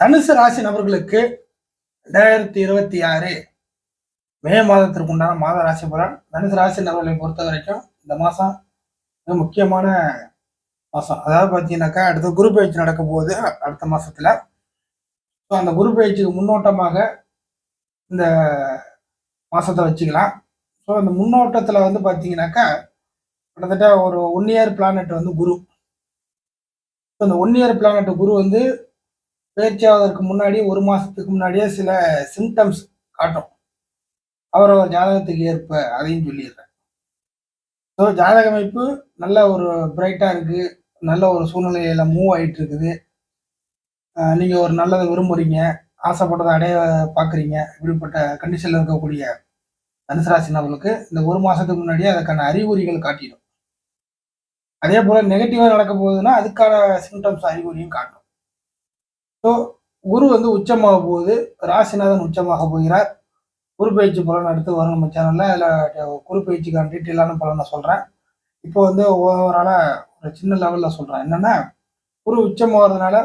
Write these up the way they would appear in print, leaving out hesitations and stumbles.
தனுசு ராசி நபர்களுக்கு 2026 மே மாதத்திற்கு உண்டான மாத ராசி பலன். தனுசு ராசி நபர்களை பொறுத்த வரைக்கும் இந்த மாசம் மிக முக்கியமான மாசம். அதாவது பார்த்தீங்கன்னாக்கா அடுத்த குரு பயிற்சி நடக்க போகுது அடுத்த மாசத்துல. ஸோ அந்த குரு பயிற்சிக்கு முன்னோட்டமாக இந்த மாசத்தை வச்சுக்கலாம். ஸோ அந்த முன்னோட்டத்தில் வந்து பார்த்தீங்கன்னாக்கா கிட்டத்தட்ட ஒரு 1 இயர் பிளானட் வந்து குரு. ஸோ அந்த 1 இயர் பிளானட் குரு வந்து பயிற்சியாவதற்கு முன்னாடி 1 மாசத்துக்கு முன்னாடியே சில சிம்டம்ஸ் காட்டும். அவரவர் ஜாதகத்துக்கு ஏற்ப அதையும் சொல்லிடுறேன். ஸோ ஜாதக அமைப்பு நல்ல ஒரு பிரைட்டாக இருக்குது, நல்ல ஒரு சூழ்நிலையில மூவ் ஆகிட்டு இருக்குது. நீங்கள் ஒரு நல்லதை விரும்புகிறீங்க, ஆசைப்பட்டதை அடைய பார்க்குறீங்க. இப்படிப்பட்ட கண்டிஷனில் இருக்கக்கூடிய தனுசு ராசி நபர்களுக்கு இந்த 1 மாதத்துக்கு முன்னாடியே அதுக்கான அறிகுறிகள் காட்டிடும். அதே போல் நெகட்டிவாக நடக்க போகுதுன்னா அதுக்கான சிம்டம்ஸ் அறிகுறியும் காட்டும். ஸோ குரு வந்து உச்சமாக போகுது, ராசிநாதன் உச்சமாக போகிறார். குரு பயிற்சி பலன் அடுத்து வரும் நம்ம சேனலில். அதில் குரு பயிற்சிக்கான டீட்டெயிலான பலனை சொல்கிறேன். இப்போ வந்து ஓவராலாக ஒரு சின்ன லெவலில் சொல்கிறேன். என்னென்னா குரு உச்சமாகிறதுனால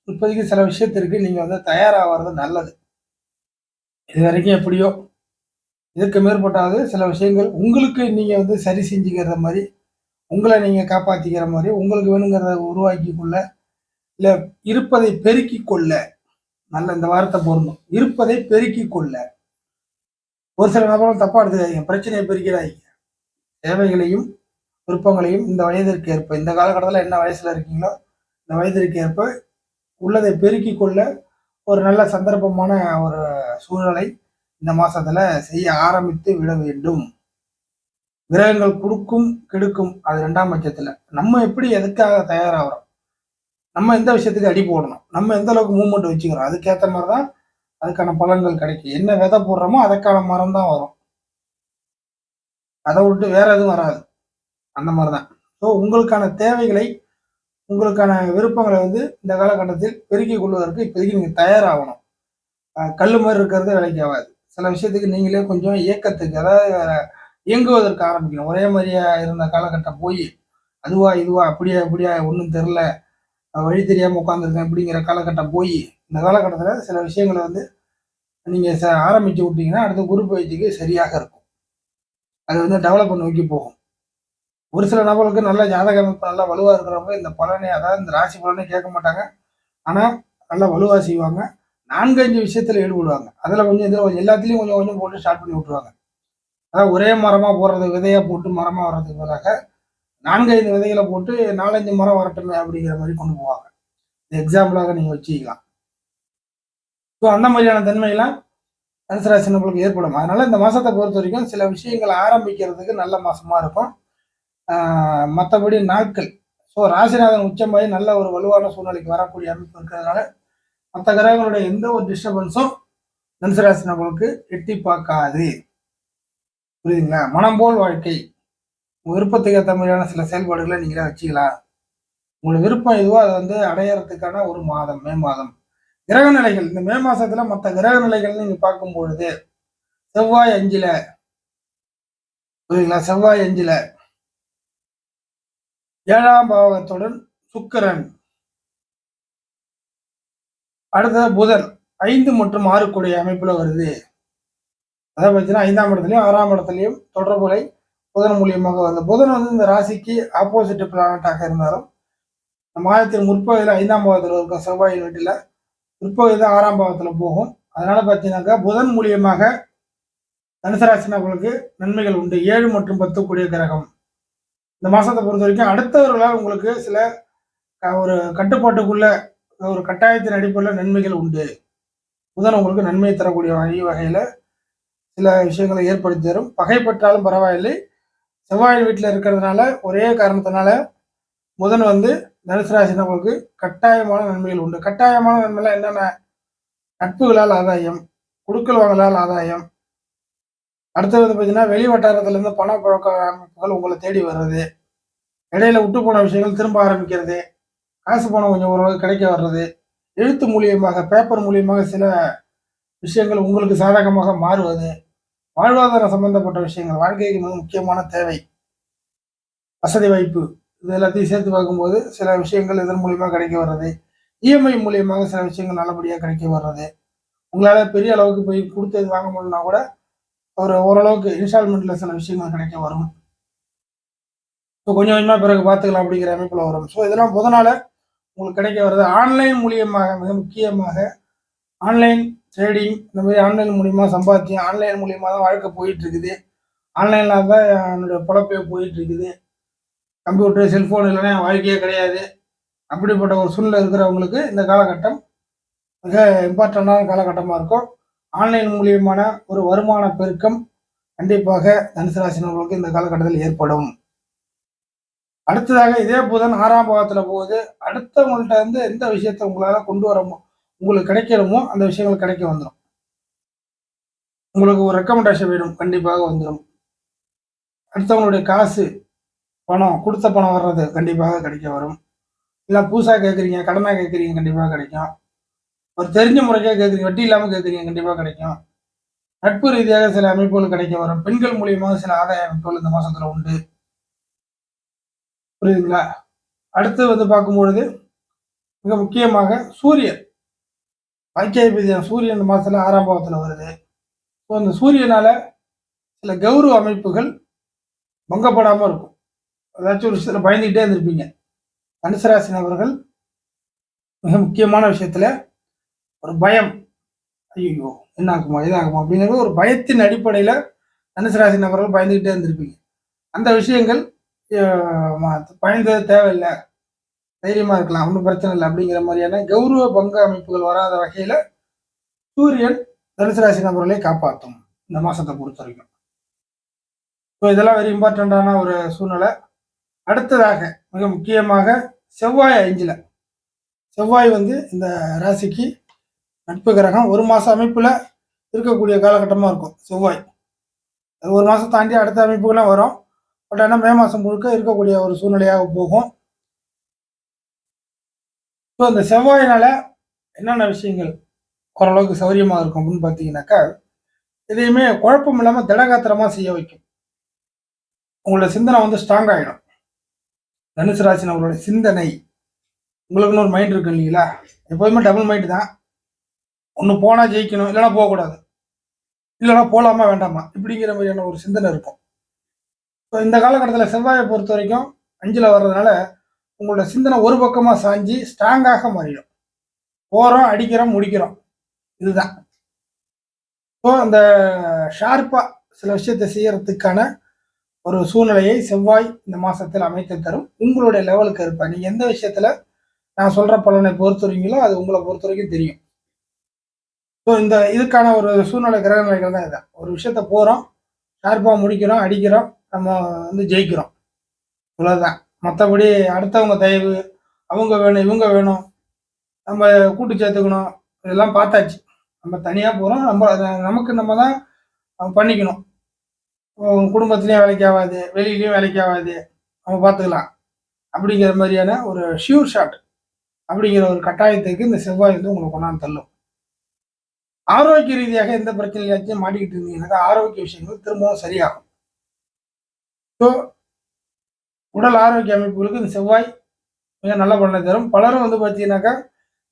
இப்போதைக்கு சில விஷயத்திற்கு நீங்கள் வந்து தயாராகிறது நல்லது. இது வரைக்கும் எப்படியோ இதற்கு மேற்பட்டாவது சில விஷயங்கள் உங்களுக்கு நீங்கள் வந்து சரி செஞ்சுக்கிற மாதிரி, உங்களை நீங்கள் காப்பாற்றிக்கிற மாதிரி, உங்களுக்கு வேணுங்கிறத உருவாக்கி கொள்ள, இல்லை இருப்பதை பெருக்கி கொள்ள, நல்ல இந்த வார்த்தை பொருந்தும், இருப்பதை பெருக்கி கொள்ள. ஒரு சில நபர்கள் தப்பா எடுத்துக்காதீங்க, பிரச்சனையை பெருக்கிறாங்க. தேவைகளையும் விருப்பங்களையும் இந்த வயதிற்கு ஏற்ப, இந்த காலகட்டத்தில் என்ன வயசுல இருக்கீங்களோ இந்த வயதிற்கு ஏற்ப உள்ளதை பெருக்கி கொள்ள ஒரு நல்ல சந்தர்ப்பமான ஒரு சூழலை இந்த மாசத்துல செய்ய ஆரம்பித்து விட வேண்டும். கிரகங்கள் கொடுக்கும் கெடுக்கும், அது 2ஆம் பட்சத்துல. நம்ம எப்படி எதுக்காக தயாராகிறோம், நம்ம எந்த விஷயத்துக்கு அடி போடணும், நம்ம எந்த அளவுக்கு மூவ்மெண்ட் வச்சுக்கிறோம், அதுக்கேற்ற மாதிரி தான் அதுக்கான பலன்கள் கிடைக்கும். என்ன விதை போடுறோமோ அதுக்கான மரம் தான் வரும், அதை விட்டு வேற எதுவும் வராது. அந்த மாதிரி தான். ஸோ உங்களுக்கான தேவைகளை, உங்களுக்கான விருப்பங்களை வந்து இந்த காலகட்டத்தில் பெருக்கிக் கொள்வதற்கு இப்போதைக்கு நீங்கள் தயாராகணும். கல் மாதிரி இருக்கிறது வேலைக்கு ஆகாது. சில விஷயத்துக்கு நீங்களே கொஞ்சம் இயக்கத்துக்கு, அதாவது இயங்குவதற்கு ஆரம்பிக்கணும். ஒரே மாதிரியா இருந்த காலகட்டம் போய் அதுவா இதுவா அப்படியா இப்படியா ஒன்றும் தெரில, வழி தெரியாமல் உட்காந்துருக்கேன் அப்படிங்கிற காலகட்டம் போய் இந்த காலகட்டத்தில் சில விஷயங்களை வந்து நீங்கள் ஆரம்பித்து விட்டீங்கன்னா அடுத்த குரு பயிற்சிக்கு சரியாக இருக்கும். அது வந்து டெவலப்மெண்ட் நோக்கி போகும். ஒரு சில நபர்களுக்கு நல்ல ஜாதக அமைப்பு நல்லா வலுவாக இருக்கிறவங்க இந்த பலனை, அதாவது இந்த ராசி பலனே கேட்க மாட்டாங்க, ஆனால் நல்லா வலுவாக செய்வாங்க. 4-5 விஷயத்தில் ஈடுபடுவாங்க. அதில் கொஞ்சம் இதில் கொஞ்சம் எல்லாத்துலேயும் கொஞ்சம் கொஞ்சம் போட்டு ஸ்டார்ட் பண்ணி விட்டுருவாங்க. அதாவது ஒரே மரமாக போடுறது, விதையாக போட்டு மரமாக வர்றதுக்கு பதிலாக 4-5 விதைகளை போட்டு 4-5 மரம் வரட்டுமே அப்படிங்கிற மாதிரி கொண்டு போவாங்க. எக்ஸாம்பிளாக நீங்கள் வச்சுக்கலாம். ஸோ அந்த மாதிரியான தன்மையெல்லாம் தனுசு ராசி நபர்களுக்கு ஏற்படும். அதனால இந்த மாசத்தை பொறுத்த வரைக்கும் சில விஷயங்களை ஆரம்பிக்கிறதுக்கு நல்ல மாசமா இருக்கும். மற்றபடி நாட்கள், ஸோ ராசிநாதன் உச்சமாகி நல்ல ஒரு வலுவான சூழ்நிலைக்கு வரக்கூடிய அமைப்பு இருக்கிறதுனால மற்ற கிரகங்களுடைய எந்த ஒரு டிஸ்டர்பன்ஸும் தனுசு ராசி நபர்களுக்கு எட்டி பார்க்காது. புரியுதுங்களா? மனம் போல் வாழ்க்கை, உங்கள் விருப்பத்துக்கு ஏற்ற மாதிரியான சில செயல்பாடுகளை நீங்களே வச்சுக்கலாம். உங்களுக்கு விருப்பம் எதுவோ அதை வந்து அடையறதுக்கான ஒரு மாதம் மே மாதம். கிரக நிலைகள் இந்த மே மாசத்துல மற்ற கிரக நிலைகள் நீங்க பார்க்கும் பொழுது செவ்வாய் 5ல, புரியுதுங்களா? செவ்வாய் 5ல 7ஆம் பாவகத்துடன் சுக்கிரன், அடுத்த புதன் 5 மற்றும் 6 கூடிய அமைப்புல வருது. அதாவது பார்த்தீங்கன்னா 5ஆம் இடத்துலையும் 6ஆம் இடத்துலையும் தொடர்புகளை புதன் மூலியமாக வருது. புதன் வந்து இந்த ராசிக்கு ஆப்போசிட் பிளானட்டாக இருந்தாலும் இந்த மாதத்தின் முற்பகுதியில் 5ஆம் பாவத்தில் இருக்கும் செவ்வாயின் வீட்டில், பிற்பகுதி 6ஆம் பாவத்தில் போகும். அதனால பார்த்தீங்கன்னாக்கா புதன் மூலியமாக தனுசு ராசி நபர்களுக்கு நன்மைகள் உண்டு. 7 மற்றும் 10 கூடிய கிரகம் இந்த மாசத்தை பொறுத்த வரைக்கும் அடுத்தவர்களால் உங்களுக்கு சில ஒரு கட்டுப்பாட்டுக்குள்ள ஒரு கட்டாயத்தின் அடிப்படையில் நன்மைகள் உண்டு. புதன் உங்களுக்கு நன்மை தரக்கூடிய வகையில சில விஷயங்களை ஏற்படுத்தி தரும். பகைப்பட்டாலும் பரவாயில்லை, செவ்வாய் வீட்டில் இருக்கிறதுனால ஒரே காரணத்தினால புதன் வந்து தனுசு ராசி நபர்களுக்கு கட்டாயமான நன்மைகள் உண்டு. கட்டாயமான நன்மைலாம் என்னென்ன? நட்புகளால் ஆதாயம், குடுக்கல் வாங்கலால் ஆதாயம், அடுத்தது வந்து பார்த்தீங்கன்னா வெளி வட்டாரத்திலிருந்து பண பழக்க அமைப்புகள் உங்களை தேடி வர்றது, இடையில விட்டு போன விஷயங்கள் திரும்ப ஆரம்பிக்கிறது, காசு பணம் கொஞ்சம் ஓரளவு கிடைக்க வர்றது, எழுத்து மூலியமாக பேப்பர் மூலியமாக சில விஷயங்கள் உங்களுக்கு சாதகமாக மாறுவது, வாழ்வாதாரம் சம்பந்தப்பட்ட விஷயங்கள், வாழ்க்கைக்கு மிக முக்கியமான தேவை, வசதி வாய்ப்பு, இது எல்லாத்தையும் சேர்த்து பார்க்கும்போது சில விஷயங்கள் இதன் மூலியமா கிடைக்க வர்றது, இஎம்ஐ மூலியமாக சில விஷயங்கள் நல்லபடியாக கிடைக்க வர்றது. உங்களால் பெரிய அளவுக்கு போய் கொடுத்தது வாங்க முடியலனா கூட ஒரு ஓரளவுக்கு இன்ஸ்டால்மெண்ட்டில் சில விஷயங்கள் கிடைக்க வரும். ஸோ கொஞ்சம் கொஞ்சமாக பிறகு பார்த்துக்கலாம் அப்படிங்கிற அமைப்பில் வரும். ஸோ இதெல்லாம் முதனால உங்களுக்கு கிடைக்க வருது. ஆன்லைன் மூலியமாக மிக முக்கியமாக ஆன்லைன் ட்ரேடிங் இந்த மாதிரி ஆன்லைன் மூலியமாக சம்பாத்தியம் ஆன்லைன் மூலியமாக தான் வாழ்க்கை போயிட்டு இருக்குது. ஆன்லைனில் தான் என்னுடைய பொழப்பே போயிட்டு இருக்குது. கம்ப்யூட்டர் செல்ஃபோன் இல்லைன்னா என் வாழ்க்கையே கிடையாது. அப்படிப்பட்ட ஒரு சூழ்நிலை இருக்கிறவங்களுக்கு இந்த காலகட்டம் மிக இம்பார்ட்டண்டான காலகட்டமாக இருக்கும். ஆன்லைன் மூலியமான ஒரு வருமான பெருக்கம் கண்டிப்பாக தனுசு ராசினர்களுக்கு இந்த காலகட்டத்தில் ஏற்படும். அடுத்ததாக இதே புதன் 6ஆம் பாவத்தில் போகுது. அடுத்தவங்கள்ட்ட இருந்து எந்த விஷயத்தை உங்களால் கொண்டு வரமோ உங்களுக்கு கிடைக்கணுமோ அந்த விஷயங்கள் கிடைக்க வந்துடும். உங்களுக்கு ஒரு ரெக்கமெண்டேஷன் வேணும், கண்டிப்பாக வந்துடும். அடுத்தவங்களுடைய காசு பணம் கொடுத்த பணம் வர்றது கண்டிப்பாக கிடைக்க வரும். இல்லை புதுசாக கேட்குறீங்க, கடனாக கேட்குறீங்க, கண்டிப்பாக கிடைக்கும். ஒரு தெரிஞ்ச முறைக்காக கேட்குறீங்க, வட்டி இல்லாமல் கேட்குறீங்க, கண்டிப்பாக கிடைக்கும். நட்பு ரீதியாக சில அமைப்புகள் கிடைக்க வரும். பெண்கள் மூலியமாக சில ஆதாய அமைப்புகள் இந்த மாசத்துல உண்டு. புரியுதுங்களா? அடுத்து வந்து பார்க்கும்பொழுது மிக முக்கியமாக சூரியன் ஐக்கிய சூரியன் இந்த மாசத்துல 6ஆம் பாவத்துல வருது. ஸோ அந்த சூரியனால சில கௌரவ அமைப்புகள் பங்கப்படாம இருக்கும். ஏதாச்சும் ஒரு விஷயத்துல பயந்துகிட்டே இருந்திருப்பீங்க. தனுசு ராசி நபர்கள் மிக முக்கியமான விஷயத்துல ஒரு பயம், ஐயோ என்ன ஆகுமா இதாகுமா அப்படிங்கிற ஒரு பயத்தின் அடிப்படையில தனுசு ராசி நபர்கள் பயந்துகிட்டே இருந்திருப்பீங்க. அந்த விஷயங்கள் பயந்தது தேவையில்லை, தைரியமா இருக்கலாம், ஒன்றும் பிரச்சனை இல்லை அப்படிங்கிற மாதிரியான கௌரவ பங்கு அமைப்புகள் வராத வகையில சூரியன் தனுசு ராசி நபர்களை காப்பாற்றும் இந்த மாசத்தை பொறுத்த வரைக்கும். ஸோ இதெல்லாம் வெரி இம்பார்ட்டண்டான ஒரு சூழ்நிலை. அடுத்ததாக மிக முக்கியமாக செவ்வாய் 5ல் செவ்வாய் வந்து இந்த ராசிக்கு நட்பு கிரகம். ஒரு மாச அமைப்புல இருக்கக்கூடிய காலகட்டமா இருக்கும் செவ்வாய். ஒரு மாசம் தாண்டி அடுத்த அமைப்புகள்லாம் வரும். பட் ஆனால் மே மாதம் முழுக்க இருக்கக்கூடிய ஒரு சூழ்நிலையாக போகும். ஸோ இந்த செவ்வாயினால என்னென்ன விஷயங்கள் ஓரளவுக்கு சௌரியமாக இருக்கும் அப்படின்னு பார்த்தீங்கன்னாக்கா, எதையுமே குழப்பம் இல்லாமல் திடகாத்திரமாக செய்ய வைக்கும். உங்களோட சிந்தனை வந்து ஸ்ட்ராங் ஆகிடும். தனுசு ராசின அவங்களோட சிந்தனை, உங்களுக்குன்னு ஒரு மைண்ட் இருக்கு இல்லைங்களா? எப்போதுமே டபுள் மைண்ட் தான். ஒன்று போனால் ஜெயிக்கணும், இல்லைனா போகக்கூடாது, இல்லைனா போகலாமா வேண்டாமா இப்படிங்கிற மாதிரியான ஒரு சிந்தனை இருக்கும். ஸோ இந்த காலகட்டத்தில் செவ்வாயை பொறுத்த வரைக்கும் 5ல் வர்றதுனால உங்களோட சிந்தனை ஒரு பக்கமாக சாஞ்சி ஸ்ட்ராங்காக மாறிடும். போகிறோம், அடிக்கிறோம், முடிக்கிறோம், இதுதான். ஸோ அந்த ஷார்ப்பாக சில விஷயத்தை செய்யறதுக்கான ஒரு சூழ்நிலையை செவ்வாய் இந்த மாசத்தில் அமைத்து தரும். உங்களுடைய லெவலுக்கு இருப்ப நீங்க எந்த விஷயத்துல நான் சொல்ற பலனை பொறுத்த வரீங்களோ அது உங்களை பொறுத்த வரைக்கும் தெரியும். ஸோ இந்த இதுக்கான ஒரு சூழ்நிலை கிரக நிலைகள் தான் இதான். ஒரு விஷயத்த போறோம், ஷார்ப்பாக முடிக்கிறோம், அடிக்கிறோம், நம்ம வந்து ஜெயிக்கிறோம், இவ்வளவுதான். மற்றபடி அடுத்தவங்க தயவு, அவங்க வேணும் இவங்க வேணும், நம்ம கூட்டு சேர்த்துக்கணும், இதெல்லாம் பார்த்தாச்சு. நம்ம தனியாக போகிறோம், நமக்கு நம்ம தான் பண்ணிக்கணும். குடும்பத்துலேயும் வேலைக்கு ஆகாது, வெளியிலையும் வேலைக்கு ஆகாது, நம்ம பார்த்துக்கலாம் அப்படிங்கிற மாதிரியான ஒரு ஷியூர் ஷாட் அப்படிங்கிற ஒரு கட்டாயத்துக்கு இந்த செவ்வாய் வந்து உங்களை கொண்டாந்து தள்ளும். ஆரோக்கிய ரீதியாக எந்த பிரச்சனையாச்சும் மாட்டிக்கிட்டு இருந்தீங்கன்னாக்கா ஆரோக்கிய விஷயங்கள் திரும்பவும் சரியாகும். ஸோ உடல் ஆரோக்கிய அமைப்புகளுக்கு இந்த செவ்வாய் மிக நல்ல பலனை தரும். பலரும் வந்து பார்த்தீங்கன்னாக்கா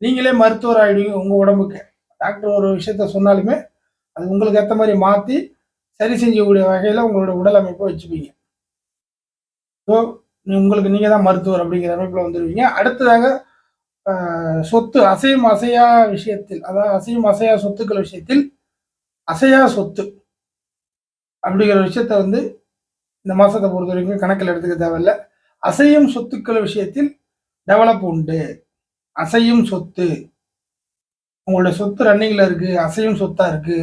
நீங்களே மருத்துவர் ஆகிடுவீங்க. உங்கள் உடம்புக்கு டாக்டர் ஒரு விஷயத்த சொன்னாலுமே அது உங்களுக்கு ஏற்ற மாதிரி மாற்றி சரி செஞ்சக்கூடிய வகையில் உங்களோட உடல் அமைப்பை வச்சுப்பீங்க. ஸோ உங்களுக்கு நீங்கள் தான் மருத்துவர் அப்படிங்கிற அமைப்பில் வந்துடுவீங்க. அடுத்ததாக சொத்து அசையும் அசையா விஷயத்தில், அதாவது அசையும் அசையா சொத்துக்கள் விஷயத்தில் அசையா சொத்து அப்படிங்கிற விஷயத்த வந்து இந்த மாசத்தை பொறுத்த வரைக்கும் கணக்கில் எடுத்துக்க தேவையில்லை. அசையும் சொத்துக்கள் விஷயத்தில் டெவலப் உண்டு. அசையும் சொத்து, உங்களுடைய சொத்து ரன்னிங்ல இருக்கு, அசையும் சொத்தா இருக்கு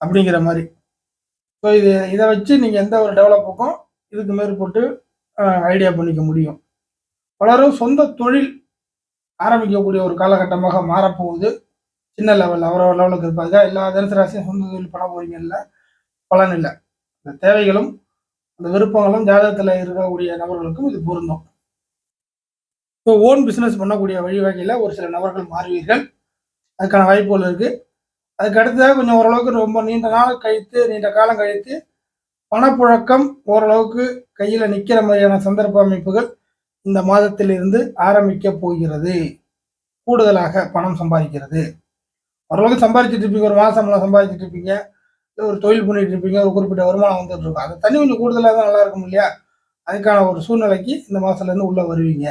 அப்படிங்கிற மாதிரி. ஸோ இதை வச்சு நீங்க எந்த ஒரு டெவலப்புக்கும் இதுக்கு மேற்பட்டு ஐடியா பண்ணிக்க முடியும். பலரும் சொந்த தொழில் ஆரம்பிக்கக்கூடிய ஒரு காலகட்டமாக மாறப்போகுது. சின்ன லெவல் அவரவர் லெவலுக்கு இருப்பாங்க. எல்லா தனுசு ராசியும் சொந்த தொழில் பண்ண போறீங்க இல்லை, பலன் இல்லை. இந்த தேவைகளும் அந்த விருப்பங்களும் ஜாதகத்தில் இருக்கக்கூடிய நபர்களுக்கும் இது பொருந்தும். ஸோ ஓன் பிஸ்னஸ் பண்ணக்கூடிய வழிவகையில் ஒரு சில நபர்கள் மாறுவீர்கள். அதுக்கான வாய்ப்புகள் இருக்கு. அதுக்கு அடுத்ததாக கொஞ்சம் ஓரளவுக்கு ரொம்ப நீண்ட காலம் கழித்து பணப்புழக்கம் ஓரளவுக்கு கையில் நிற்கிற மாதிரியான சந்தர்ப்ப அமைப்புகள் இந்த மாதத்திலிருந்து ஆரம்பிக்க போகிறது. கூடுதலாக பணம் சம்பாதிக்கிறது. ஓரளவுக்கு சம்பாதிச்சுட்டு இருப்பீங்க, ஒரு மாசம் சம்பளம் சம்பாதிச்சுட்டு இருப்பீங்க, இல்லை ஒரு தொழில் பண்ணிட்டு இருப்பீங்க, ஒரு குறிப்பிட்ட வருமானம் வந்துட்டு இருக்கும். அதை தண்ணி கொஞ்சம் கூடுதலாக தான் நல்லா இருக்கும் இல்லையா? அதுக்கான ஒரு சூழ்நிலைக்கு இந்த மாசத்துல இருந்து உள்ள வருவீங்க.